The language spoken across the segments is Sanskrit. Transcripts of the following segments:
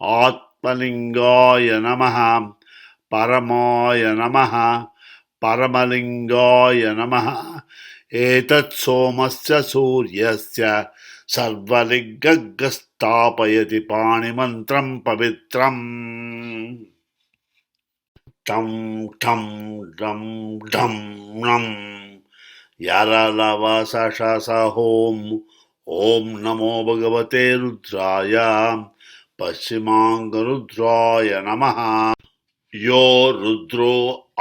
आत्मलिङ्गाय नमः परमाय नमः परमलिङ्गाय नमः एतत् सोमस्य सूर्यस्य सर्वलिङ्गस्थापयति पाणिमन्त्रं पवित्रम् ठं ठं डं ढं णं यारालावासाशासा होम ओम नमो भगवते रुद्राय पश्चिमांगरुद्राय नमः यो रुद्रो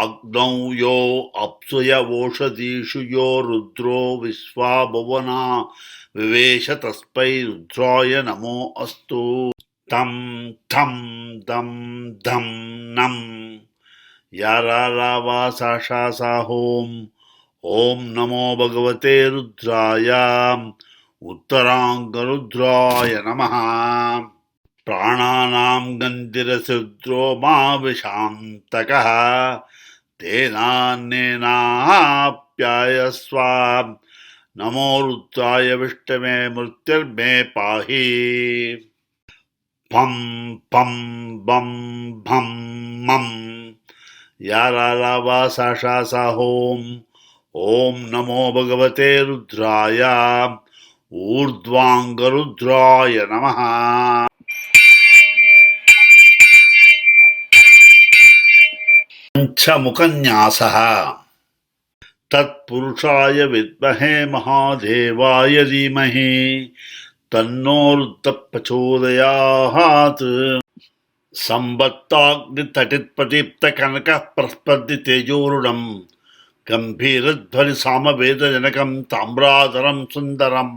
अग्नौ यो अप्सुयवोषधीषु यो रुद्रो विश्वा भुवना विवेश तस्मै रुद्राय नमो अस्तु तं ठं दं धं नं यारालावासाशासा होम ओम नमो भगवते रुद्राय उत्तरांगरुद्राय नमः प्राणानां गन्धिरसुद्रो मा विशान्तकः तेनान्येनाप्यायस्व नमो रुद्राय विष्णवे मृत्युर्मे पाहि पं पं बं भं मं यारालावासाशासा होम ओम नमो भगवते रुद्राय ऊर्ध्वांगरुद्राय नमः पञ्चमुखन्यासः तत्पुरुषाय विद्महे महादेवाय धीमहि तन्नो रुद्रः प्रचोदयात् संबत्ताग्नितटित्प्रदीप्तकनकः प्रस्पद्य तेजोरुणं गम्भीरध्वनि सामवेदजनकं ताम्राधरं सुन्दरम्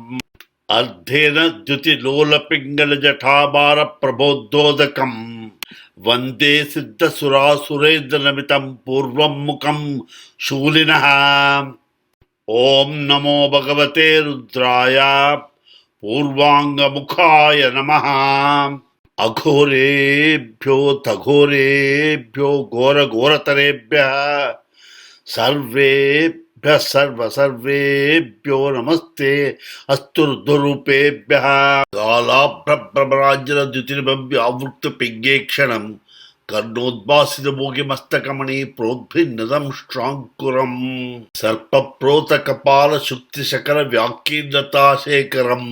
अर्धेन द्युतिलोलपिङ्गलजटाभारप्रबोद्धोदकम् वन्दे सिद्धसुरासुरेन्द्रनमितं पूर्वं मुखं शूलिनः ॐ नमो भगवते रुद्राय पूर्वाङ्गमुखाय नमः अघोरेभ्यो तघोरेभ्यो घोरघोरतरेभ्यः सर्वेभ्यो नमस्ते अस्तु रुद्ररूपेभ्यः कालाभ्रभ्रमराज्यद्युतिर्भव्यावृत्तपिङ्गेक्षणं कर्णोद्भासितभोगिमस्तकमणि प्रोद्भिन्नदंष्ट्राङ्कुरम् सर्पप्रोतकपालशुक्तिशकरव्याकीर्णताशेखरम्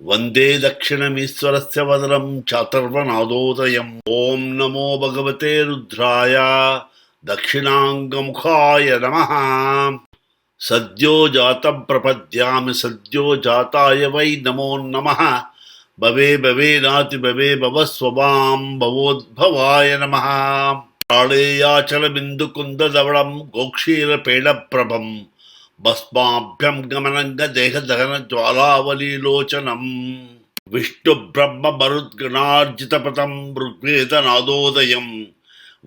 वन्दे दक्षिणमीश्वरस्य वदनं चातुर्वनादोदयम् ॐ नमो भगवते रुद्राय दक्षिणाङ्गमुखाय नमः सद्यो जातं प्रपद्यामि सद्यो जाताय वै नमो नमः भवे भवेनाति भवे भवस्वभां भवोद्भवाय नमः प्राणेयाचलबिन्दुकुन्दधवलं गोक्षीरपेणप्रभं भस्माभ्यं गमनङ्गदेहदहनज्वालावलीलोचनम् विष्णुब्रह्ममरुद्गणार्जितपदं ऋग्वेदनादोदयम्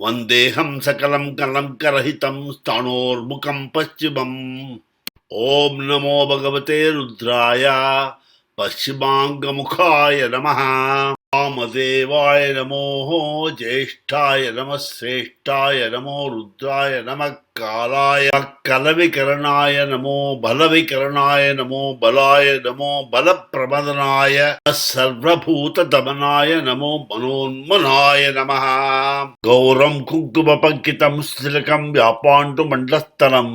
वन्देऽहं सकलं कलङ्करहितं स्थाणोर्मुखं पश्चिमम् ॐ नमो भगवते रुद्राय पश्चिमाङ्गमुखाय नमः वामदेवाय नमो ज्येष्ठाय नमः श्रेष्ठाय नमो रुद्राय नमः कालाय कलविकरणाय नमो बलविकरणाय नमो बलाय नमो बलप्रमदनाय सर्वभूतदमनाय नमो मनोन्मनाय नमः गौरं कुङ्कुमपङ्कितं श्लिकं व्यापाण्डुमण्डलस्थलं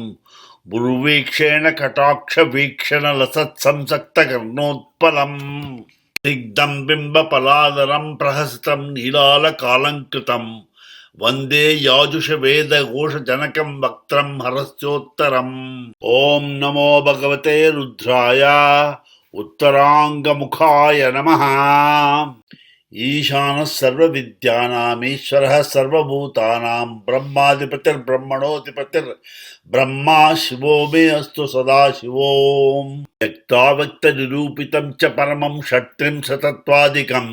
गुरुवीक्षेण कटाक्षवीक्षणलसत्संसक्तकर्णोत्पलम् दिग्धं बिम्बपलादरं प्रहसितं नीलालकालङ्कृतं वन्दे याजुषवेदघोषजनकं वक्त्रं हरस्योत्तरम् ॐ नमो भगवते रुद्राय उत्तराङ्गमुखाय नमः ईशानः सर्वविद्यानामीश्वरः सर्वभूतानां ब्रह्माधिपतिर्ब्रह्मणोऽधिपतिर्ब्रह्मा शिवो मे अस्तु सदा शिवोम् व्यक्ताव्यक्तनिरूपितं च परमं षट्त्रिंशतत्वाधिकं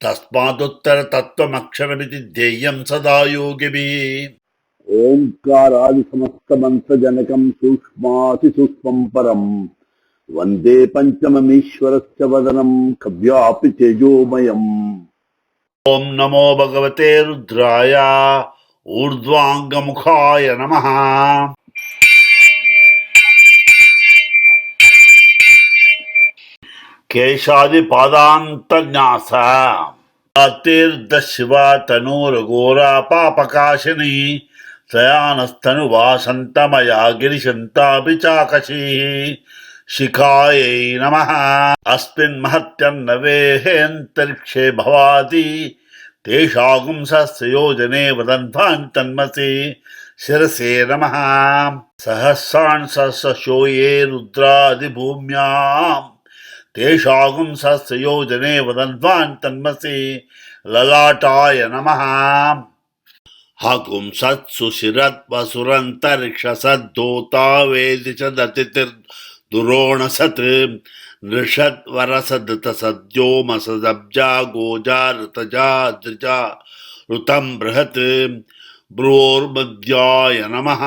तस्मादुत्तरतत्त्वमक्षरमिति ध्येयं सदा योगिभिः ओंकारादि समस्त मंत्र जनकम सूक्ष्माति सूक्ष्मं परम वंदे पंचममीश्वरस्य वदनं कव्यापि तेजोमयम् ॐ नमो भगवते रुद्राय ऊर्ध्वाङ्गमुखाय नमः केशादिपादान्तन्यास तीर्दशिवा तनूरघोरा पापकाशिनी त्रयानस्तनुवासन्तमया गिरिशन्तापि चाकशीः शिखायै नमः। अस्मिन् महत्यन्नवेहेऽन्तरिक्षे भवाति तेषागुं सहस्रयोजने वदन्तान् तन्मसि शिरसे नमः। सहस्राणि सहस्रशो ये रुद्रादिभूम्याम् तेषागुं सहस्रयोजने वदन्तान् तन्मसि ललाटाय नमः। हाकुं सत्सुशिरत्वसुरन्तरिक्षसद्धोता वेदि च दतिर्दुरोणसत् नृषद्वरसदृतसद्योमसदब्जा गोजा ऋतजा द्रिजा ऋतं बृहत् ब्रूर्मद्याय नमः।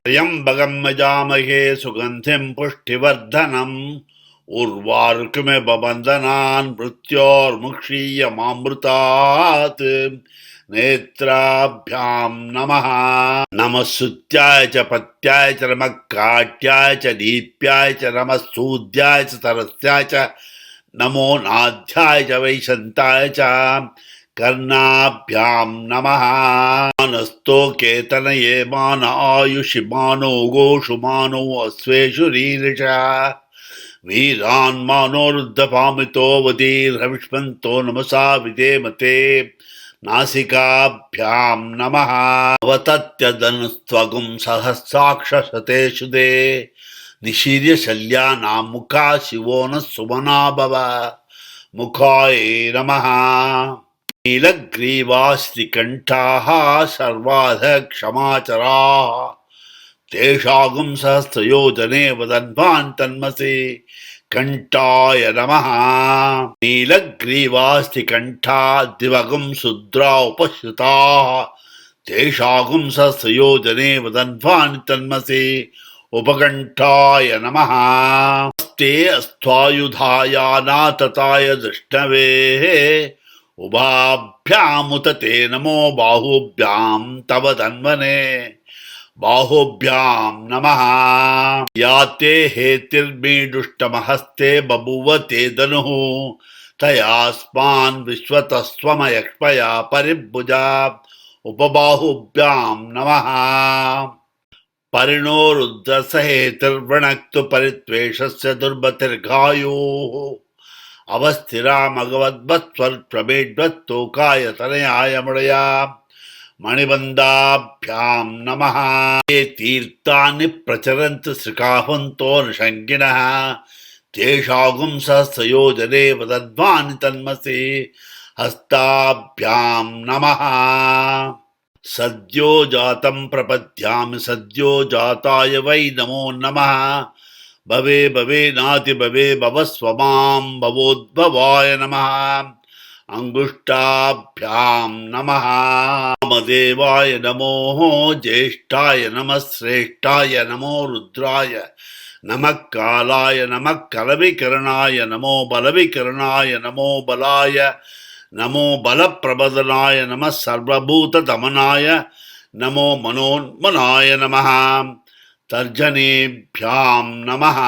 त्र्यम्बकं यजामहे सुगन्धिं पुष्टिवर्धनम् उर्वारुकमिव बन्धनान् मृत्योर्मुक्षीयमामृतात् नेत्राभ्यां नमः। नमः सुत्याय च पत्याय च नमः काट्याय च दीप्याय च नमः सूद्याय च सरस्याय च नमो नाध्याय च वैशन्ताय च कर्णाभ्यां नमः। मानस्तो केतनये मान आयुषि मानो गोषु मानो अश्वेषु रीरिषा वीरान्मानो रुद्धपामितो वदीर्हविष्मन्तो नमसा विधेमते नासिकाभ्यां नमः। अवतत्यदनुस्त्वगुं सहस्राक्षशतेषु दे निशीर्य शल्यानां मुखा शिवो नः सुमना भव मुखाय नमः। नीलग्रीवास्त्रिकण्ठाः सर्वाध क्षमाचराः तेषागुं सहस्रयोजने वदन्तान् तन्मसि कंठाय नमः। नीलग्रीवास्त्रिकण्ठा दिवगुं शुद्रा उपश्रुताः तेषागुं सहस्रयोजने वदन्तान् तन्मसि उपकण्ठाय नमः। ते अस्त्वायुधायानातताय दृष्णवेः उभाभ्यामुत ते नमो बाहुभ्यां तव धन्वने बाहुभ्यां नमः। याते हेतिर्मीडुष्टमहस्ते बभूव ते धनुः तयास्मान् विश्वतस्त्वमयक्ष्मया परिभुजा उपबाहुभ्यां नमः। परिणो रुद्रसहेतिर्वृणक्तु परित्वेषस्य दुर्मतिर्घायोः अवस्थिरामगवद्वत्स्वर्प्रमेड्वत्तोकाय तनयाय मुडया मणिबन्धाभ्यां नमः। ये तीर्थानि प्रचरन्ति श्रीकाहन्तो नृशङ्गिनः तेषागुं सहस्रयोजने वदन्तान् तन्मसि हस्ताभ्यां नमः। सद्यो जातं प्रपद्यामि सद्यो जाताय वै नमो नमः। भवे भवे नाति भवे भवस्व मां भवोद्भवाय नमः। अंगुष्ठाभ्यां नमः। वामदेवाय नमो ज्येष्ठाय नमः श्रेष्ठाय नमो रुद्राय नमः कालाय नमः कलविकरणाय नमो बलविकरणाय नमो बलाय नमो बलप्रबदनाय नमः सर्वभूतदमनाय नमो मनोन्मनाय नमः। तर्जनेभ्यां नमः।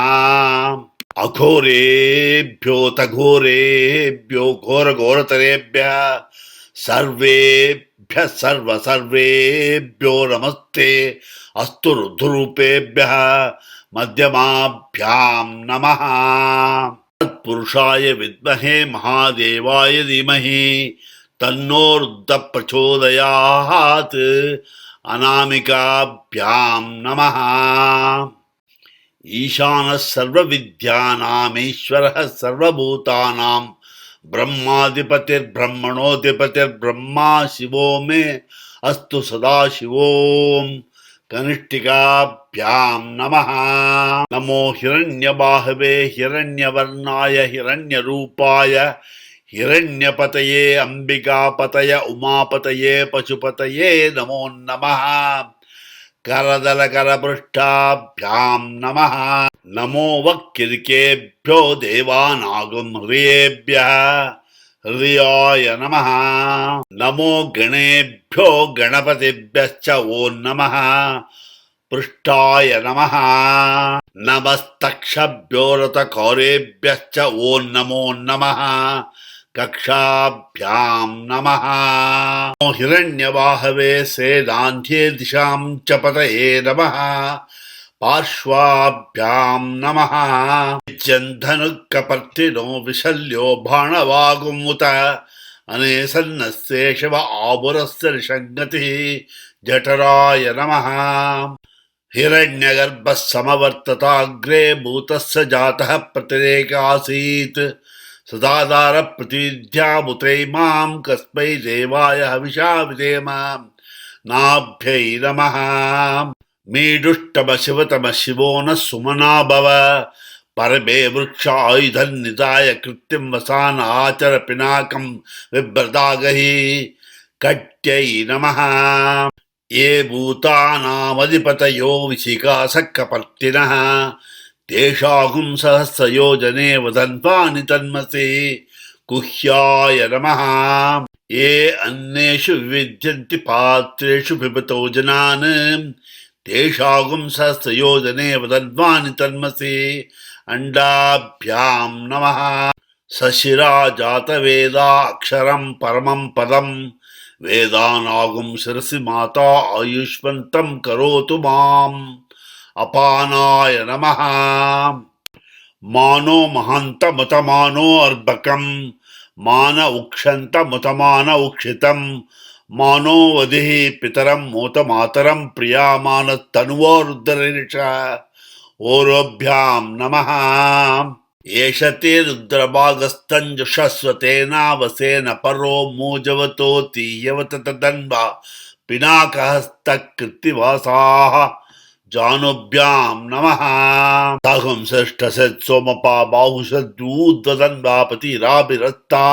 अघोरेभ्योऽथ घोरेभ्यो घोरघोरतरेभ्यः सर्वेभ्यः सर्वेभ्यो नमस्ते अस्तु रुद्ररूपेभ्यः मध्यमाभ्यां नमः। तत्पुरुषाय विद्महे महादेवाय धीमहि तन्नो रुद्रः प्रचोदयात्। अनामिकाभ्यां नमः। ईशानः सर्वविद्यानामीश्वरः सर्वभूतानां ब्रह्माधिपतिर्ब्रह्मणोऽधिपतिर्ब्रह्मा शिवो मे अस्तु सदाशिवों। कनिष्ठिकाभ्यां नमः। नमो हिरण्यबाहवे हिरण्यवर्णाय हिरण्यरूपाय हिरण्यपतये अंबिकापतय उमापतये पशुपतये नमो नमः। करदलकरपृष्ठाभ्यां नमः। नमो वक्किर्केभ्यो देवानागं हृदयेभ्यः हृदयाय नमः। नमो गणेभ्यो गणपतिभ्यश्च ॐ नमः पृष्ठाय नमः। नमस्तक्षभ्यो रथकौरेभ्यश्च ॐ नमो नमः कक्षाभ्यां नमः। हिरण्यवाहवे सेनान्ध्ये दिशां च पतये नमः। पार्श्वाभ्यां नमः। धनुःकपर्तिनो विशल्यो बाणवागुमुत अनेसन्नस्ये शिव आबुरस्य ऋषङ्गतिः जठराय नमः। हिरण्यगर्भः समवर्तताग्रे भूतस्य जातः प्रतिरेकासीत् सदाधार प्रतिविद्यामुत्रै मां कस्मै देवाय हविषा विधेम नाभ्यै नमः। मीडुष्टम शिवतम शिवो नः सुमना भव परमे वृक्ष आयुधन्निधाय कृत्तिं वसान आचर पिनाकं बिभ्रदागहि कट्यै नमः। ये भूतानामधिपतयो विशिखासक्कपर्तिनः तेषाहुं सहस्रयोजने वदन्वानि तन्मसि गुह्याय नमः। ये अन्येषु विविध्यन्ति पात्रेषु पिबतो जनान् तेषाहुं सहस्रयोजने वदन्वानि तन्मसि अण्डाभ्यां नमः। सशिरा जातवेदा अक्षरं परमं पदं वेदानागुं शिरसि माता आयुष्मन्तं करोतु माम् अपानाय नमः। मानो महान्तमुतमानो अर्भकं मान उक्षन्तमुतमान उक्षितं मानो वधिः पितरं मोतमातरं प्रियामानस्तनुवोरुद्धरेष ओरोभ्यां नमः। एष ते रुद्रभागस्तञ्जुषस्वतेनावसेन परो मूजवतो तीयवत तदन्वा पिनाकहस्तकृत्तिवासाः जानुभ्यां नमः। साहं षष्ठसत् सोमपा बाहुषद्ऊर्ध्वदन्वापतिराभिरस्ता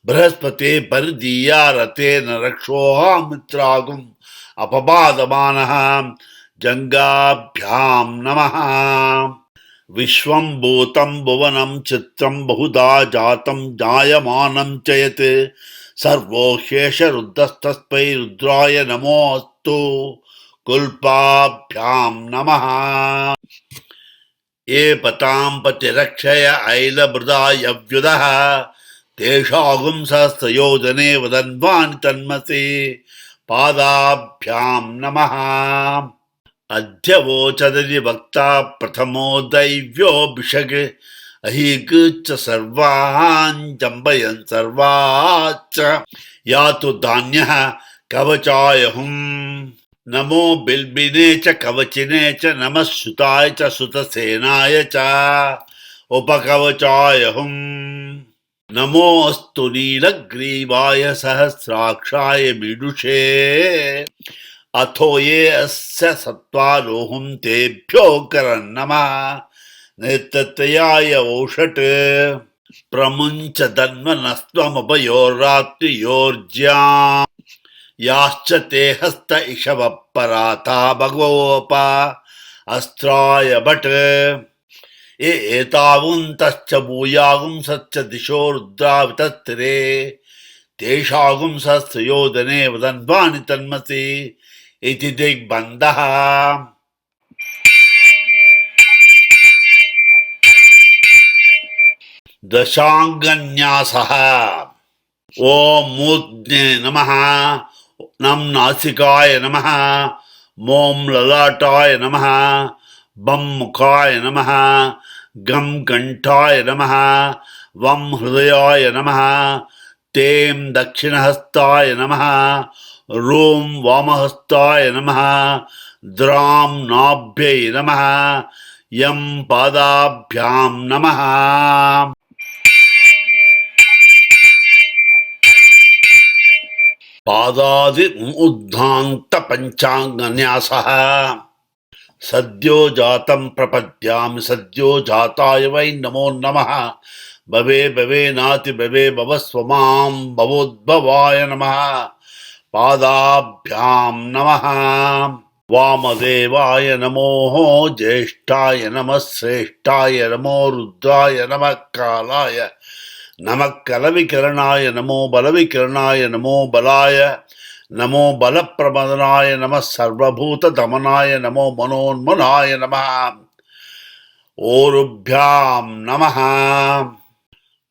बृहस्पते परिदीया रतेन रक्षोहामित्रागुम् अपबादमानः जङ्गाभ्यां नमः। विश्वं भूतं भुवनं चित्रं बहुधा जातं जायमानं च यत् सर्वो शेषरुद्रस्तस्मै रुद्राय नमोऽस्तु कुल्पाभ्यां नमः। ये पतां पतिरक्षय ऐलमृदायव्युदः तेषाहुं सहस्रयोजने वदन्वानि तन्मसि पादाभ्यां नमः। अद्य वोचदि वक्ता प्रथमो दैव्योऽभिषक् अहीकृच्च सर्वान् जम्बयन् सर्वाच्च यातु धान्यः कवचाय हुम्। नमो बिल्बिने च कवचिने च नमः सुताय च सुतसेनाय च उपकवचाय हुम्। नमोऽस्तु नीलग्रीवाय सहस्राक्षाय मीडुषे अथो ये अस्य सत्त्वारोहुं तेभ्यो करन्नमः। नेत्रत्रयाय ओषट् प्रमुञ्च धन्वनस्त्वमुभयोर्रात्रियोर्ज्याम् याश्च ते हस्त इषवः पराता भगवोप अस्त्राय भट्। ये एतावन्तश्च भूयागुं सच्च दिशो रुद्रावितस्तिरे तेषाहुं सहस्रयोजने वदन्वानि तन्मसि इति दिग्बन्धः। दशाङ्गन्यासः। ॐ मूर्ध्ने नमः। नं नासिकाय नमः। मों ललाटाय नमः। बं मुखाय नमः। गं कण्ठाय नमः। वं हृदयाय नमः। तें दक्षिणहस्ताय नमः। रूं वामहस्ताय नमः। द्रां नाभ्यै नमः। यं पादाभ्यां नमः। पादादि उद्धान्त पंचांगन्यासः। सद्यो जातं प्रपद्यामि सद्यो जाताय वै नमो नमः। भवे भवे नाति भवे भवस्व मां भवोद्भवाय नमः। पादाभ्यां नमः। वामदेवाय नमो ज्येष्ठाय नमः श्रेष्ठाय नमो रुद्राय नमः कालाय नमः कलविकरणाय नमो बलविकरणाय नमो बलाय नमो बलप्रमदनाय नमः सर्वभूत दमनाय नमो मनोन्मनाय नमः। ओरुभ्यां नमः।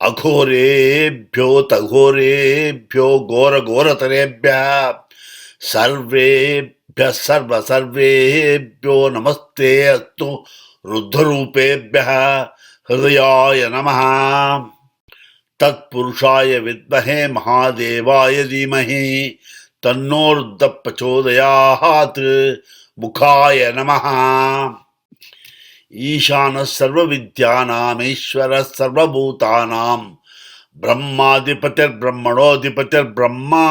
अघोरेभ्यो घोरघोरतरेभ्यः सर्वेभ्यो नमस्ते अस्तु रुद्ररूपेभ्यः हृदयाय नमः तत्पुरुषाय विद्महे महादेवाय धीमहि तन्नो रुद्रः प्रचोदयात् मुखाय नमः ईशानः सर्वविद्यानाम् ईश्वरः सर्वभूतानां ब्रह्माधिपतिर्ब्रह्मणोऽधिपतिर्ब्रह्मा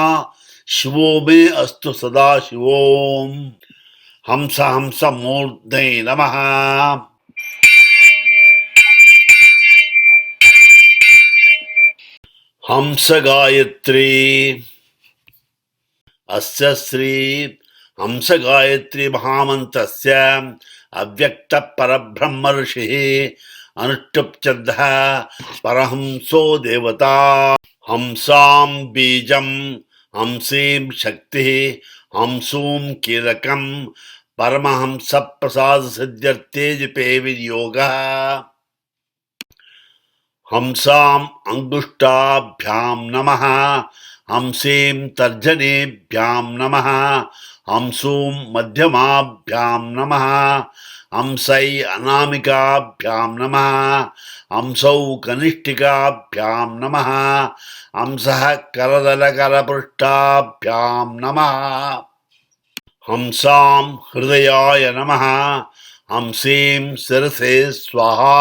शिवो मे अस्तु सदा शिवोम हंस मूर्धने नमः हंस गायत्री अस्य श्री हंस गायत्री महामन्त्रस्य अव्यक्त परब्रह्म ऋषिः अनुष्टुप् छन्दः परहंसो देवता हंसां बीजं हंसीं शक्तिः हंसूं कीलकं परमहंस प्रसाद सिद्ध्यर्थे जपे विनियोगः हंसां अंगुष्ठाभ्यां नमः हंसीं तर्जनीभ्यां नमः हंसूं मध्यमाभ्यां नमः हंसै अनामिकाभ्यां नमः हंसौ कनिष्ठिकाभ्यां नमः हंसः करदलकरपृष्ठाभ्यां नमः हंसां हृदयाय नमः हंसीं शिरसे स्वाहा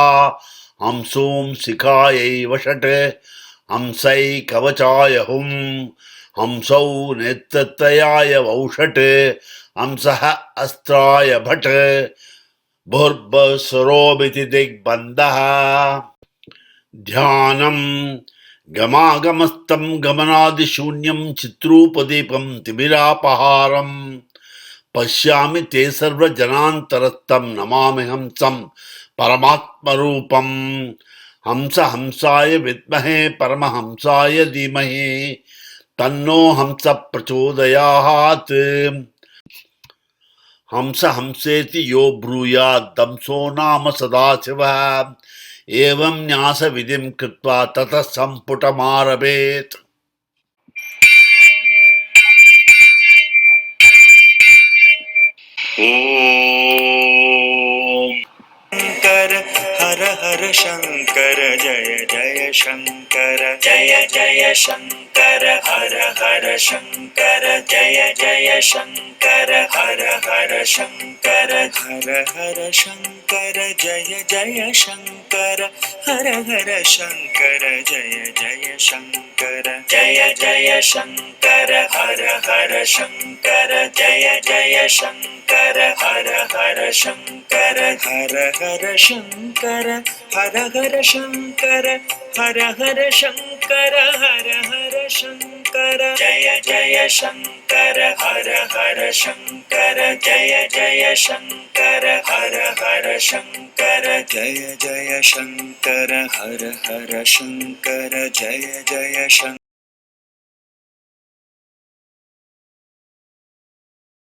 हंसूं शिखायै वषट् हंसै कवचाय हुं हंसौ नेत्रत्रयाय वौषट् हंसः अस्त्राय भट् भूर्भुवस्वरोमिति दिग्बन्धः ध्यानं गमागमस्तं गमनादिशून्यं चित्रूपदीपं तिमिरापहारं पश्यामि ते सर्वजनान्तरस्थं नमामि हंसं परमात्मरूपं हंस हंसाय विद्महे परमहंसाय धीमहि तन्नो हंस प्रचोदयात् हंस हंसेति यो ब्रूयात् दंसो नाम सदाशिवः एवं न्यास विधिं कृत्वा ततः सम्पुटमारभेत् ओम शंकर हर हर शंकर जय जय शंकर जय जय शंकर हर हर शंकर जय जय शंकर हर हर शंकर हर हर शंकर जय जय शंकर हर हर शंकर जय जय शंकर जय जय शंकर हर हर शंकर जय जय शंकर हर हर शंकर हर हर शंकर हर हर शंकर हर हर शंकर हर हर शंकर जय जय शंकर हर हर शंकर जय जय शंकर हर हर शंकर जय जय शंकर हर हर शंकर जय जय शंकर